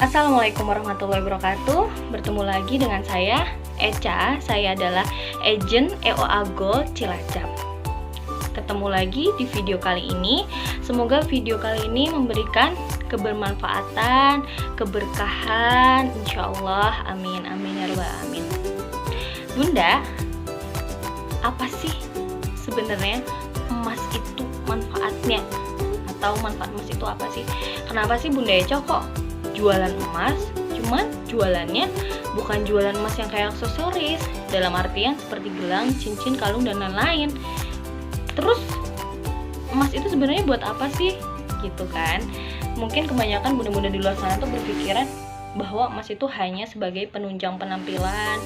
Assalamualaikum warahmatullahi wabarakatuh. Bertemu lagi dengan saya, Eca. Saya adalah agent EOA Gold Cilacap. Ketemu lagi di video kali ini. Semoga video kali ini memberikan kebermanfaatan, keberkahan, insya Allah. Amin, amin ya rabbal alamin. Bunda, apa sih sebenarnya emas itu manfaatnya? Atau manfaat emas itu apa sih? Kenapa sih Bunda Eca kok jualan emas, cuman jualannya bukan jualan emas yang kayak aksesoris, dalam artian seperti gelang, cincin, kalung, dan lain-lain. Terus emas itu sebenarnya buat apa sih? Gitu kan. Mungkin kebanyakan bunda-bunda di luar sana tuh berpikiran bahwa emas itu hanya sebagai penunjang penampilan,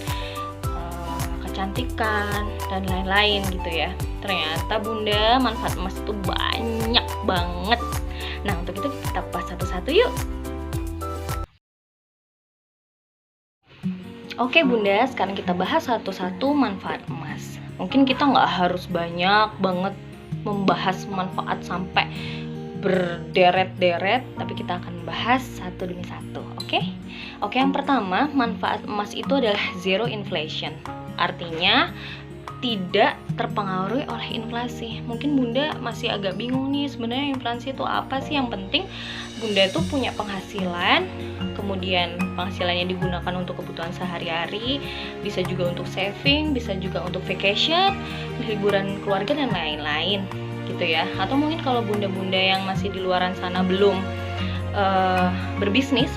kecantikan, dan lain-lain gitu ya. Ternyata bunda, manfaat emas itu banyak banget. Nah, untuk itu kita bahas satu-satu yuk. Oke bunda, sekarang kita bahas satu-satu manfaat emas. Mungkin kita nggak harus banyak banget membahas manfaat sampai berderet-deret, tapi kita akan bahas satu demi satu. Oke, yang pertama, manfaat emas itu adalah zero inflation. Artinya tidak terpengaruhi oleh inflasi. Mungkin bunda masih agak bingung nih, sebenarnya inflasi itu apa sih? Yang penting bunda itu punya penghasilan, kemudian penghasilannya digunakan untuk kebutuhan sehari-hari, bisa juga untuk saving, bisa juga untuk vacation, liburan keluarga, dan lain-lain gitu ya. Atau mungkin kalau bunda-bunda yang masih di luaran sana belum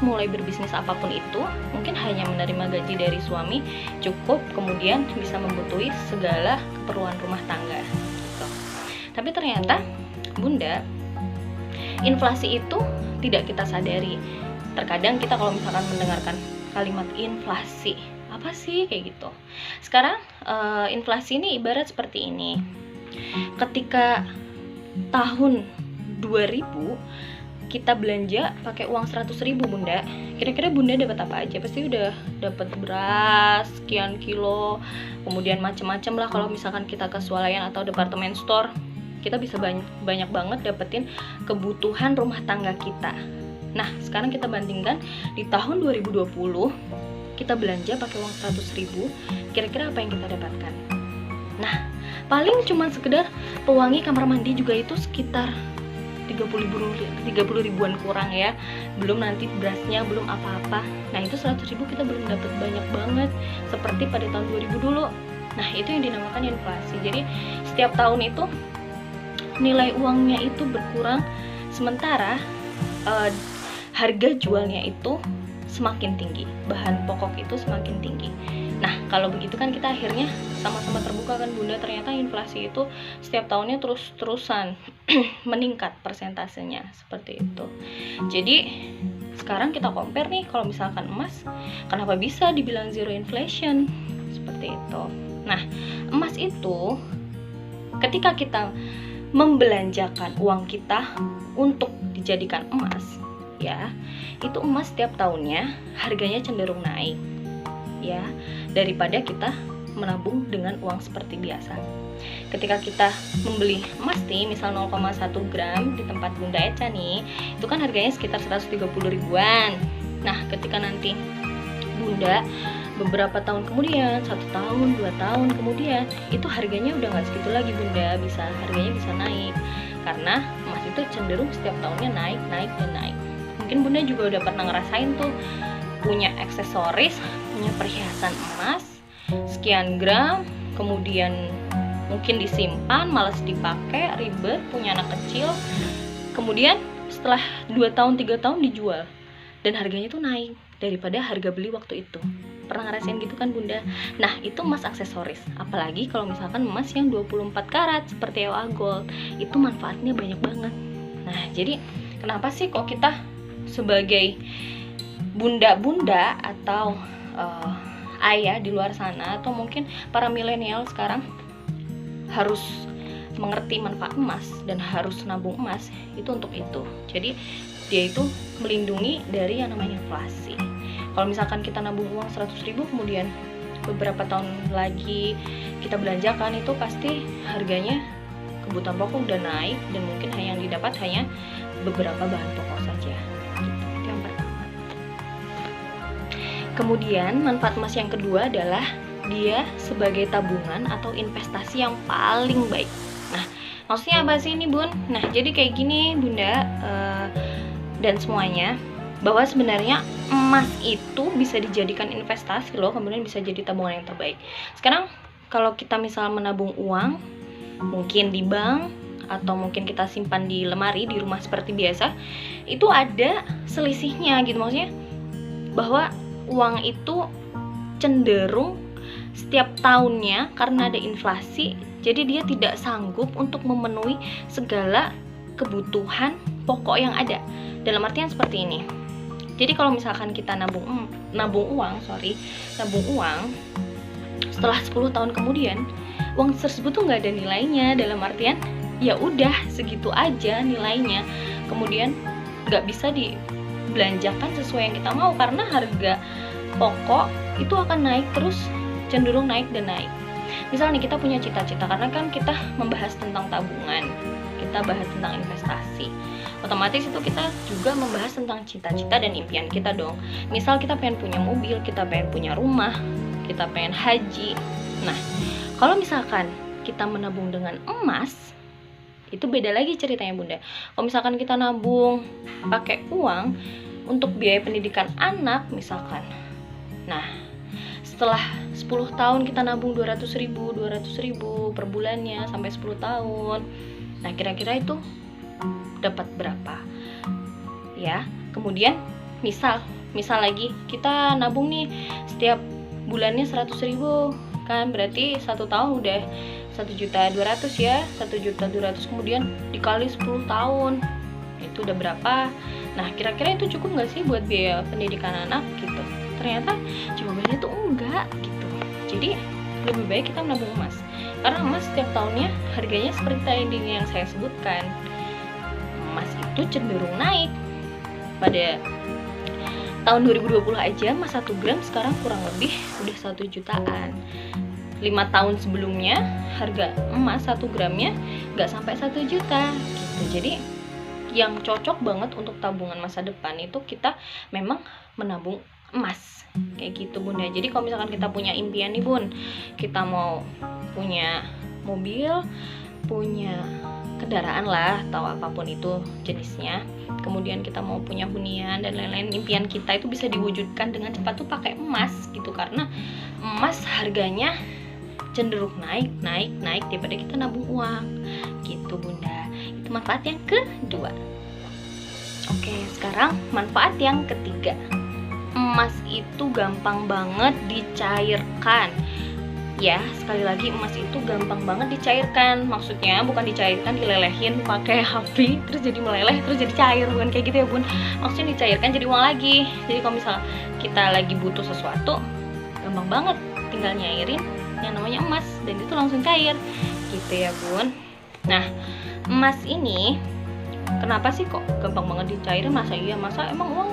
mulai berbisnis apapun itu, mungkin hanya menerima gaji dari suami cukup, kemudian bisa membutuhi segala keperluan rumah tangga gitu. Tapi ternyata bunda, inflasi itu tidak kita sadari. Terkadang kita kalau misalkan mendengarkan kalimat inflasi, apa sih kayak gitu. Sekarang inflasi ini ibarat seperti ini. Ketika tahun 2000 kita belanja pakai uang 100.000 bunda, kira-kira bunda dapat apa aja? Pasti udah dapat beras sekian kilo, kemudian macam-macam lah. Kalau misalkan kita ke swalayan atau departemen store, kita bisa banyak banget dapetin kebutuhan rumah tangga kita. Nah, sekarang kita bandingkan di tahun 2020, kita belanja pakai uang 100.000, kira-kira apa yang kita dapatkan? Nah, paling cuma sekedar pewangi kamar mandi juga itu sekitar 30 ribuan kurang ya, belum nanti berasnya, belum apa-apa. Nah, itu 100.000 kita belum dapat banyak banget seperti pada tahun 2000 dulu. Nah, itu yang dinamakan inflasi. Jadi setiap tahun itu nilai uangnya itu berkurang, sementara harga jualnya itu semakin tinggi, bahan pokok itu semakin tinggi. Nah, kalau begitu kan kita akhirnya sama-sama terbuka kan bunda, ternyata inflasi itu setiap tahunnya terus-terusan meningkat persentasenya seperti itu. Jadi sekarang kita compare nih, kalau misalkan emas, kenapa bisa dibilang zero inflation seperti itu. Nah, emas itu ketika kita membelanjakan uang kita untuk dijadikan emas ya, itu emas setiap tahunnya harganya cenderung naik ya, daripada kita menabung dengan uang seperti biasa. Ketika kita membeli emas nih, misal 0,1 gram di tempat bunda Eca nih, itu kan harganya sekitar 130 ribuan. Nah, ketika nanti bunda beberapa tahun kemudian, 1 tahun, 2 tahun kemudian, itu harganya udah nggak segitu lagi bunda, harganya bisa naik, karena emas itu cenderung setiap tahunnya naik, dan naik. Mungkin bunda juga udah pernah ngerasain tuh, punya aksesoris, punya perhiasan emas sekian gram, kemudian mungkin disimpan, malas dipakai, ribet, punya anak kecil, kemudian setelah 2 tahun, 3 tahun dijual, dan harganya tuh naik daripada harga beli waktu itu. Pernah ngerasain gitu kan bunda? Nah, itu emas aksesoris. Apalagi kalau misalkan emas yang 24 karat seperti EOA Gold, itu manfaatnya banyak banget. Nah, jadi kenapa sih kok kita sebagai bunda-bunda atau ayah di luar sana, atau mungkin para milenial sekarang, harus mengerti manfaat emas dan harus nabung emas itu untuk itu. Jadi dia itu melindungi dari yang namanya inflasi. Kalau misalkan kita nabung uang 100.000, kemudian beberapa tahun lagi kita belanjakan, itu pasti harganya, kebutuhan pokok udah naik, dan mungkin yang didapat hanya beberapa bahan pokok saja gitu. Itu yang pertama. Kemudian manfaat emas yang kedua adalah dia sebagai tabungan atau investasi yang paling baik. Nah, maksudnya apa sih ini Bun? Nah, jadi kayak gini Bunda dan semuanya, bahwa sebenarnya emas itu bisa dijadikan investasi loh, kemudian bisa jadi tabungan yang terbaik. Sekarang kalau kita misal menabung uang, mungkin di bank atau mungkin kita simpan di lemari di rumah seperti biasa, itu ada selisihnya gitu, maksudnya bahwa uang itu cenderung setiap tahunnya karena ada inflasi, jadi dia tidak sanggup untuk memenuhi segala kebutuhan pokok yang ada. Dalam artian seperti ini. Jadi kalau misalkan kita nabung uang setelah 10 tahun kemudian, uang tersebut tuh nggak ada nilainya. Dalam artian ya udah segitu aja nilainya. Kemudian nggak bisa dibelanjakan sesuai yang kita mau karena harga pokok itu akan naik terus, cenderung naik dan naik. Misalnya nih kita punya cita-cita, karena kan kita membahas tentang tabungan, kita bahas tentang investasi, otomatis itu kita juga membahas tentang cita-cita dan impian kita dong. Misal kita pengen punya mobil, kita pengen punya rumah, kita pengen haji. Nah, kalau misalkan kita menabung dengan emas, itu beda lagi ceritanya Bunda. Kalau misalkan kita nabung pakai uang untuk biaya pendidikan anak misalkan, nah setelah 10 tahun kita nabung 200.000 per bulannya sampai 10 tahun. Nah, kira-kira itu dapat berapa? Ya, kemudian misal lagi kita nabung nih setiap bulannya 100.000, kan berarti 1 tahun udah 1.200.000 ya, 1.200.000 kemudian dikali 10 tahun. Itu udah berapa? Nah, kira-kira itu cukup nggak sih buat biaya pendidikan anak gitu? Ternyata jawabannya tuh enggak gitu. Jadi lebih baik kita menabung emas, karena emas setiap tahunnya harganya seperti tadi yang saya sebutkan, emas itu cenderung naik. Pada tahun 2020 aja emas 1 gram sekarang kurang lebih udah 1 jutaan. 5 tahun sebelumnya harga emas 1 gramnya nggak sampai 1 juta gitu. Jadi yang cocok banget untuk tabungan masa depan itu kita memang menabung emas kayak gitu Bunda. Jadi kalau misalkan kita punya impian nih Bun, kita mau punya mobil, punya kendaraan lah atau apapun itu jenisnya, kemudian kita mau punya hunian dan lain-lain, impian kita itu bisa diwujudkan dengan cepat tuh pakai emas gitu, karena emas harganya cenderung naik daripada kita nabung uang gitu Bunda. Itu manfaat yang kedua. Oke, sekarang manfaat yang ketiga. Emas itu gampang banget dicairkan. Ya, sekali lagi emas itu gampang banget dicairkan. Maksudnya bukan dicairkan dilelehin pakai api terus jadi meleleh terus jadi cair, bukan kayak gitu ya Bun. Maksudnya dicairkan jadi uang lagi. Jadi kalau misal kita lagi butuh sesuatu, gampang banget tinggal nyairin yang namanya emas dan itu langsung cair gitu ya Bun. Nah, emas ini kenapa sih kok gampang banget dicairin? Masa iya? Masa emang uang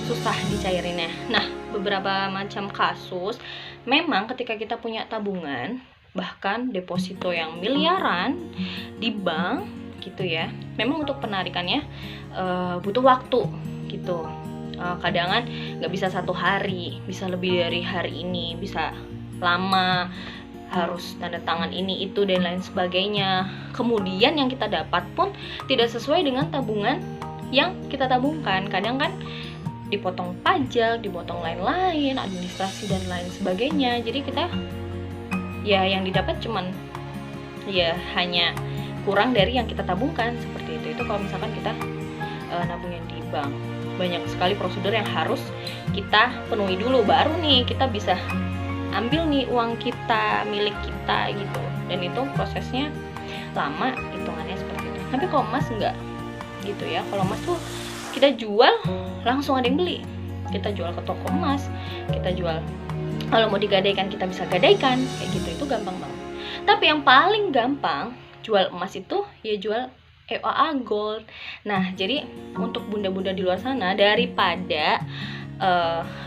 susah dicairinnya? Nah, beberapa macam kasus memang ketika kita punya tabungan, bahkan deposito yang miliaran di bank gitu ya, memang untuk penarikannya butuh waktu gitu. Kadang nggak bisa 1 hari, bisa lebih dari hari ini, bisa lama, harus tanda tangan ini itu dan lain sebagainya. Kemudian yang kita dapat pun tidak sesuai dengan tabungan yang kita tabungkan. Kadang kan dipotong pajak, dipotong lain-lain, administrasi dan lain sebagainya. Jadi kita ya yang didapat cuman ya hanya kurang dari yang kita tabungkan seperti itu. Itu kalau misalkan kita nabungnya di bank. Banyak sekali prosedur yang harus kita penuhi dulu, baru nih kita bisa ambil nih uang kita, milik kita gitu. Dan itu prosesnya lama, hitungannya seperti itu. Tapi kalau emas enggak gitu ya. Kalau emas tuh kita jual langsung ada yang beli. Kita jual ke toko emas, kita jual, kalau mau digadaikan kita bisa gadaikan kayak gitu. Itu gampang banget. Tapi yang paling gampang jual emas itu ya jual EOA Gold. Nah, jadi untuk bunda-bunda di luar sana, daripada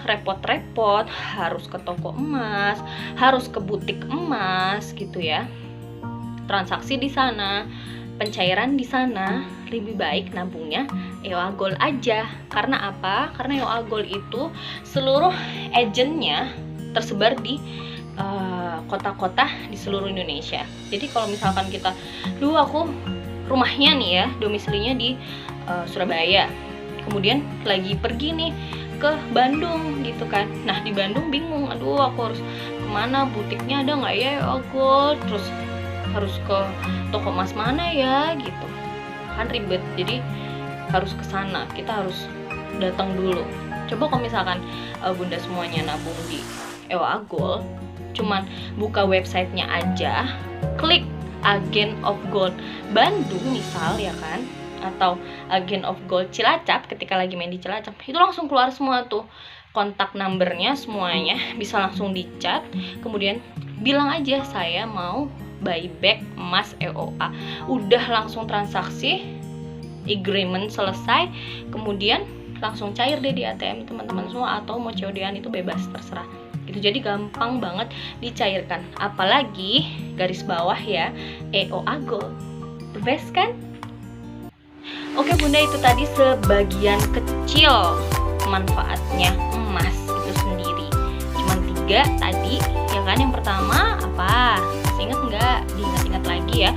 repot-repot harus ke toko emas, harus ke butik emas gitu ya, transaksi di sana, pencairan di sana lebih baik nabungnya EOA Gold aja. Karena apa? Karena EOA Gold itu seluruh agentnya tersebar di kota-kota di seluruh Indonesia. Jadi kalau misalkan kita, aku rumahnya nih ya, domisilinya di Surabaya, kemudian lagi pergi nih ke Bandung gitu kan. Nah di Bandung bingung, aku harus kemana, butiknya ada nggak ya EOA Gold, terus harus ke toko emas mana ya gitu kan, ribet. Jadi harus ke sana, kita harus datang dulu. Coba kalau misalkan bunda semuanya nabung di EOA Gold, cuman buka websitenya aja, klik Agent of Gold Bandung misal ya kan, atau Agent of Gold Cilacap ketika lagi main di Cilacap, itu langsung keluar semua tuh kontak numbernya, semuanya bisa langsung dicat. Kemudian bilang aja saya mau buyback emas EOA, udah langsung transaksi, agreement selesai, kemudian langsung cair deh di ATM teman-teman semua, atau mau COD-an itu bebas, terserah gitu. Jadi gampang banget dicairkan, apalagi garis bawah ya, EOA Gold, the best kan? Oke bunda, itu tadi sebagian kecil manfaatnya emas itu sendiri, cuman 3 tadi ya kan. Yang pertama apa? Masih ingat nggak? Diingat-ingat lagi ya,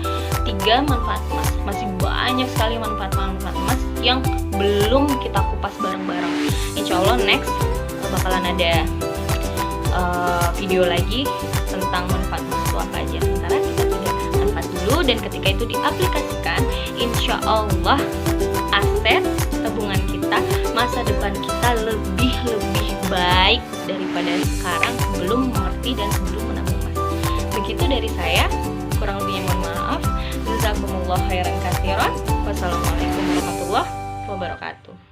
3 manfaat emas. Masih banyak sekali manfaat-manfaat emas yang belum kita kupas bareng-bareng. Insya Allah next bakalan ada video lagi tentang manfaat emas itu apa aja. Sementara kita sudah manfaat dulu, dan ketika itu diaplikasikan, insya Allah aset tabungan kita, masa depan kita lebih baik daripada sekarang sebelum mengerti dan sebelum menabung emas. Begitu dari saya, kurang lebihnya mohon maaf. Jazakumullah khairan katsiran. Wassalamualaikum warahmatullahi wabarakatuh.